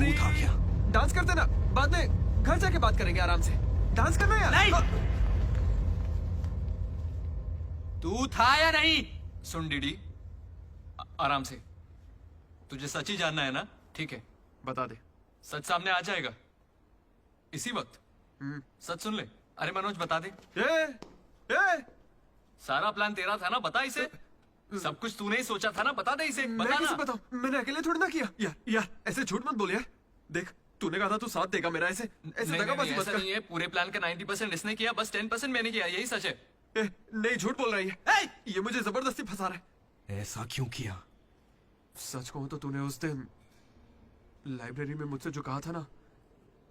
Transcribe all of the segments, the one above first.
भूत आ गया। डांस करते ना, बाद में घर जाके बात करेंगे आराम से। डांस करना यार। नहीं। तू था या नहीं? सुन डीडी, आराम से। तुझे सच ही जानना है ना? ठीक है, बता दे। सच सामने आ जाएगा इसी वक्त। सच सुन ले। अरे मनोज बता दे। ए, सारा प्लान तेरा था ना, बता इसे। सब कुछ तूने ही सोचा था ना, बता दे इसे। मैं बता कैसे ना। बताऊं? मैंने अकेले थोड़ी ना किया। यार ऐसे झूठ मत बोल यार। देख, तूने कहा था तू साथ देगा मेरा, ऐसे नहीं, दगाबाजी नहीं, मत ऐसा कर। नहीं है। पूरे प्लान का 90% इसने किया, बस 10% मैंने किया। यही सच है। नहीं, झूठ बोल रही है। ये मुझे जबरदस्ती फंसा रहा है। ऐसा क्यों किया? सच कहूं तो तूने उस दिन लाइब्रेरी में मुझसे जो कहा था ना,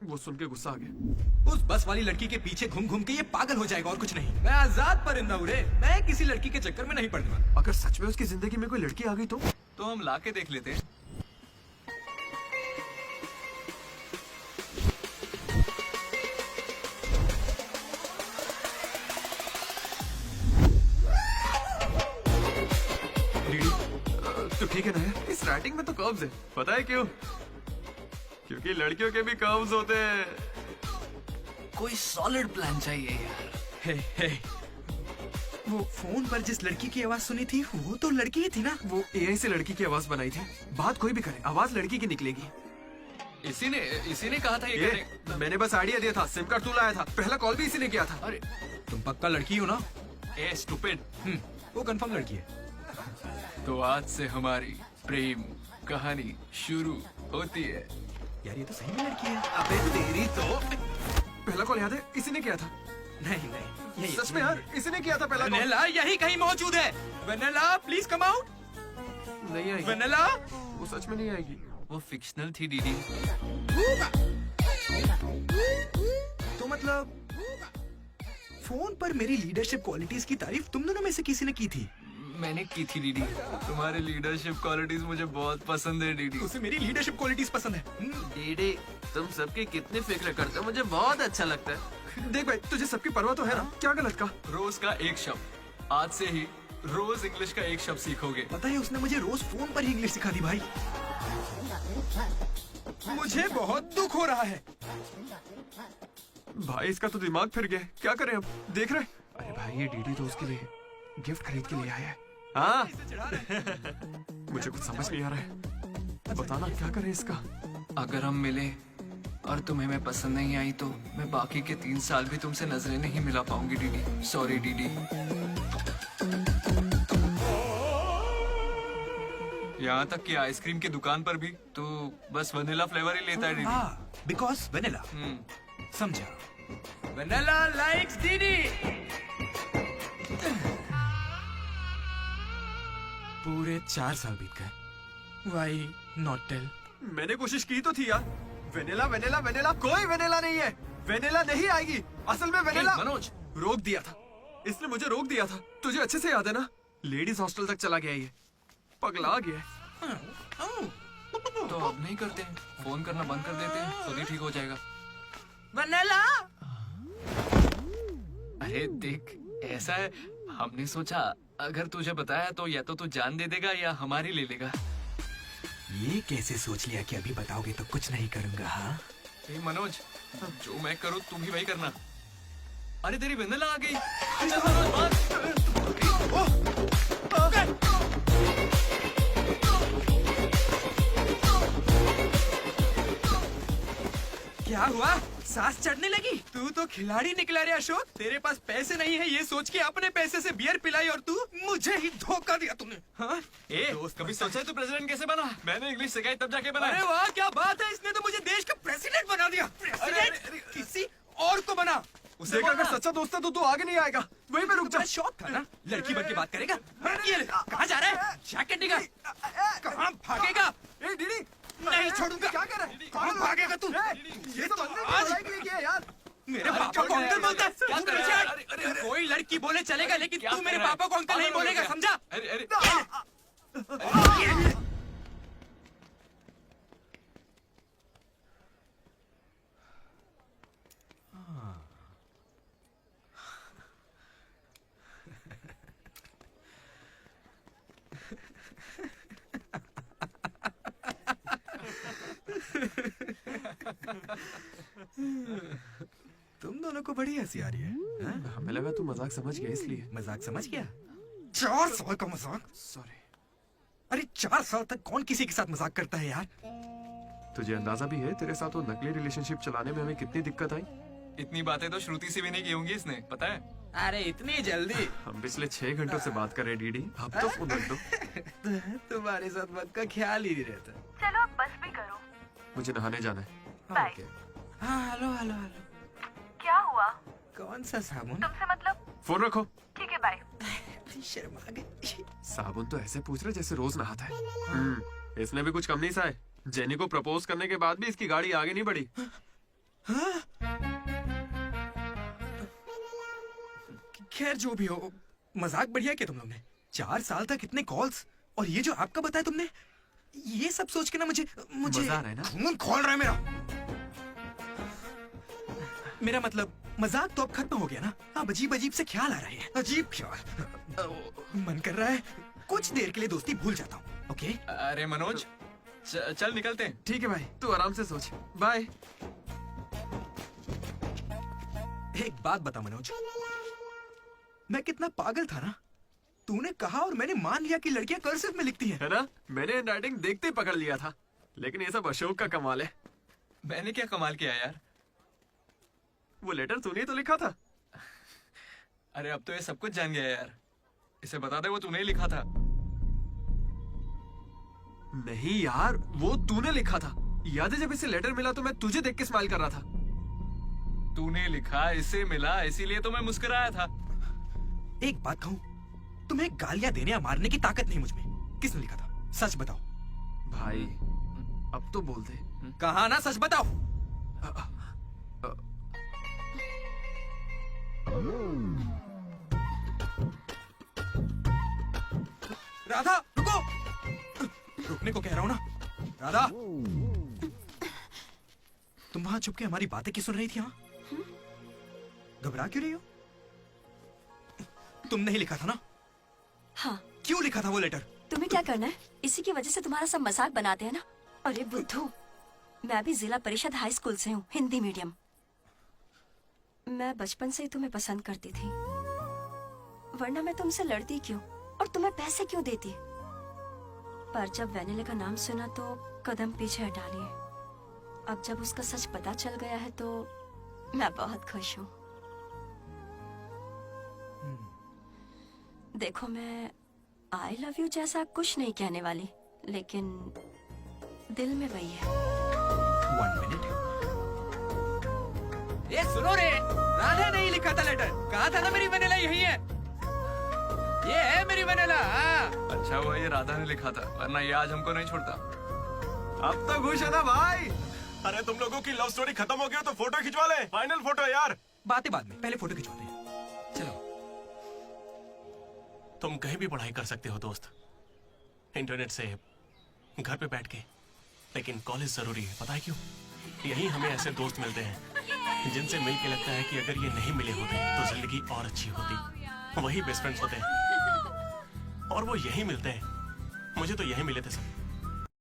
वो सुन के गुस्सा आ गया। उस बस वाली लड़की के पीछे घूम घूम के ये पागल हो जाएगा और कुछ नहीं। मैं आजाद परिंदा हूं रे, मैं किसी लड़की के चक्कर में नहीं पड़ने वाला। अगर सच में उसकी जिंदगी में कोई लड़की आ गई तो हम ला के देख लेते हैं। तो ठीक है ना यार, इस राइटिंग में तो कर्व्स है। पता है क्यों? क्योंकि लड़कियों के भी कर्व्स होते हैं। कोई सॉलिड प्लान चाहिए यार। हे, वो फोन पर जिस लड़की की आवाज सुनी थी वो तो लड़की ही थी ना? वो एआई से लड़की की आवाज बनाई थी। बात कोई भी करे, आवाज लड़की की निकलेगी। इसी ने कहा था ये करने। मैंने बस आइडिया दिया था, सिम कार्ड तू लाया था, पहला कॉल भी इसी ने किया था। अरे तुम पक्का लड़की हो ना? ए स्टूपिड। वो कंफर्म लड़की है। तो आज से हमारी प्रेम कहानी शुरू होती है। यार ये तो सही में लड़की है। अबे तेरी तो। पहला कॉल याद है? इसी ने किया था। नहीं, यही सच में यार, इसी ने किया था पहला कॉल। वेनेला यही कहीं मौजूद है। Vennela please come out. नहीं आएगी। वेनेला वो सच में नहीं आएगी। वो फिक्शनल थी डीडी। तो मतलब फोन पर मेरी लीडरशिप क्वालिटीज की तारीफ तुम दोनों में से किसी ने की थी? मैंने की थी डीडी। तुम्हारी लीडरशिप क्वालिटीज मुझे बहुत पसंद है डीडी। उसे मेरी लीडरशिप क्वालिटीज पसंद है। डीडी, तुम सबकी कितनी फिक्र करते हो, मुझे बहुत अच्छा लगता है। देख भाई, तुझे सबकी परवाह तो है ना? क्या गलत का? रोज का एक शब्द। आज से ही रोज इंग्लिश का एक शब्द सीखोगे। पता है उसने मुझे रोज फोन पर ही इंग्लिश सिखा दी भाई। मुझे बहुत दुख हो रहा है भाई। इसका तो दिमाग फिर गया। क्या करें अब? देख रहे? अरे भाई, ये डीडी तो उसके लिए गिफ्ट खरीद के लिए आया है। हाँ। मुझे कुछ समझ नहीं आ रहा है। बताना क्या करें इसका। अगर हम मिले और तुम्हें मैं पसंद नहीं आई तो मैं बाकी के 3 साल भी तुमसे नजरें नहीं मिला पाऊंगी डीडी। Sorry DD. यहाँ तक कि आइसक्रीम की दुकान पर भी तू बस वनीला फ्लेवर ही लेता है डीडी। Because vanilla. समझा। Vanilla likes DD. पूरे 4 साल बीत गए। Why not tell? मैंने कोशिश की तो थी यार। वेनिला वेनिला वेनिला, कोई वेनिला नहीं है। वेनिला नहीं आएगी। असल में वेनिला मनोज रोक दिया था। इसने मुझे रोक दिया था। तुझे अच्छे से याद है ना? लेडीज हॉस्टल तक चला गया ये। पगला गया। तो अब नहीं करते हैं, फोन करना बंद कर देते हैं, खुद ही ठीक हो जाएगा। वेनिला। अरे देख, ऐसा है, हमने सोचा अगर तुझे बताया तो या तो तू जान दे देगा या हमारी ले लेगा। ये कैसे सोच लिया कि अभी बताओगे तो कुछ नहीं करूंगा? हाँ मनोज, जो मैं करूँ तुम भी वही करना। अरे तेरी वेनिला आ गई। चल मनोज, भाग। क्या हुआ? सांस चढ़ने लगी? तू तो खिलाड़ी निकला रे अशोक। तेरे पास पैसे नहीं है ये सोच के अपने पैसे से बियर पिलाई और तू मुझे ही धोखा दिया तूने। हाँ? दोस्त कभी सोचा है तू प्रेसिडेंट कैसे बना? मैंने इंग्लिश सिखाई तब जाके बना। अरे वाह, क्या बात है। इसने तो मुझे देश का प्रेसिडेंट बना दिया। प्रेसिडेंट किसी और को बना। उसे अगर सच्चा दोस्त है तो तू आगे नहीं आएगा। वहीं पे रुक जा। शौक था ना, लड़की बन के बात करेगा। ये कहाँ जा रहा है? जैकेट निकाल। कहाँ भागेगा? ए डीडी, नहीं छोड़ूंगा। क्या कर रहा है? कहाँ भागेगा तू? ये तो अंदर आज की लड़ाई के लिए किया यार। मेरे पापा को अंकल बोलता है। क्या कर रहा है? अरे, कोई लड़की बोले चलेगा, लेकिन क्या तू कर मेरे रहा है? पापा को अंकल नहीं बोलेगा, समझा? अरे अरे तुम दोनों को बड़ी हंसी आ रही है हाँ? हमें लगा तू मजाक समझ गया इसलिए। मजाक समझ गया? 4 साल का मजाक? सॉरी। अरे 4 साल तक कौन किसी के साथ मजाक करता है यार? तुझे अंदाजा भी है तेरे साथ वो नकली रिलेशनशिप चलाने में हमें कितनी दिक्कत आई? इतनी बातें तो श्रुति से भी नहीं की होंगी इसने, पता है? अरे इतनी जल्दी? हम पिछले 6 घंटों से बात कर रहे हैं डीडी, अब तो फोन रख दो। तुम्हारे साथ वक्त का ख्याल ही नहीं रहता। चलो अब बस भी करो। मुझे नहाने जाना है। बाय। ओके। हाँ हेलो हेलो हेलो। क्या हुआ? कौन सा साबुन? तुमसे मतलब? फोन रखो। ठीक है बाय। शर्मा गई। साबुन तो ऐसे पूछ रहे जैसे रोज नहाता है। इसने भी कुछ कम नहीं सहा है। जेनी को प्रपोज करने के बाद भी इसकी गाड़ी आगे नहीं बढ़ी। खैर जो भी हो, मजाक बढ़िया किया तुम लोग ने। 4 साल तक इतने कॉल्स और ये जो आपका बताया तुमने, ये सब सोच के ना मुझे मजा आ रहा है ना? खून खोल रहा है मेरा। मेरा मतलब मजाक तो अब खत्म हो गया ना। अब अजीब अजीब से ख्याल आ रहे हैं, अजीब ख्याल। मन कर रहा है कुछ देर के लिए दोस्ती भूल जाता हूँ। ओके अरे मनोज, चल निकलते हैं। ठीक है भाई, तू आराम से सोच। बाय। एक बात बता मनोज, मैं कितना पागल था ना। तूने कहा और मैंने मान लिया कि लड़कियां कर्सिव में लिखती हैं। है ना? मैंने हैंडराइटिंग देखते ही पकड़ लिया था। लेकिन ये सब अशोक का कमाल है। मैंने क्या कमाल किया यार? वो लेटर तूने ही तो लिखा था। अरे अब तो ये सब कुछ जान गया यार। इसे बता दे वो तूने ही लिखा था। नहीं यार, वो तूने लिखा था। याद है जब इसे लेटर मिला तो मैं तुझे देख के स्माइल कर रहा था। तूने लिखा, इसे मिला, इसीलिए तो मैं मुस्कुराया था। एक बात कहूं, तुम्हें गालियां देने या मारने की ताकत नहीं मुझमें। किसने लिखा था? सच बताओ भाई, अब तो बोल दे। कहा ना, सच बताओ। राधा रुको, रुकने को कह रहा हूं ना। राधा, तुम वहां छुप के हमारी बातें क्यों सुन रही थी? हाँ, घबरा क्यों रही हो? तुमने ही लिखा था ना? हाँ। क्यों लिखा था वो लेटर? तुम्हें क्या करना है? इसी की वजह से तुम्हारा सब मजाक बनाते हैं ना। अरे बुद्धू, मैं भी जिला परिषद हाई स्कूल से हूँ, हिंदी मीडियम। मैं बचपन से ही तुम्हें पसंद करती थी, वरना मैं तुमसे लड़ती क्यों और तुम्हें पैसे क्यों देती? पर जब वैनिला का नाम सुना तो कदम पीछे हटा लिए। अब जब उसका सच पता चल गया है तो मैं बहुत खुश हूँ। देखो, मैं आई लव यू जैसा कुछ नहीं कहने वाली, लेकिन दिल में वही है। 1 मिनट। ये सुनो रे, राधा ने ही लिखा था लेटर। कहा था ना मेरी वनीला यही है। ये है मेरी वनीला। अच्छा हुआ ये राधा ने लिखा था, वरना ये आज हमको नहीं छोड़ता। अब तो खुश है ना भाई? अरे तुम लोगों की लव स्टोरी खत्म हो गई तो फोटो खिंचवा ले। फाइनल फोटो यार। बातें बाद में, पहले फोटो खिंचवाते हैं। चलो। तुम कहीं भी पढ़ाई कर सकते हो दोस्त, इंटरनेट से, घर पे बैठ के, लेकिन कॉलेज जरूरी है। पता है क्यों? यही हमें ऐसे दोस्त मिलते हैं जिनसे मिल के लगता है कि अगर ये नहीं मिले होते तो जिंदगी और अच्छी होती। वही बेस्ट फ्रेंड्स होते हैं और वो यही मिलते हैं। मुझे तो यही मिले थे सब।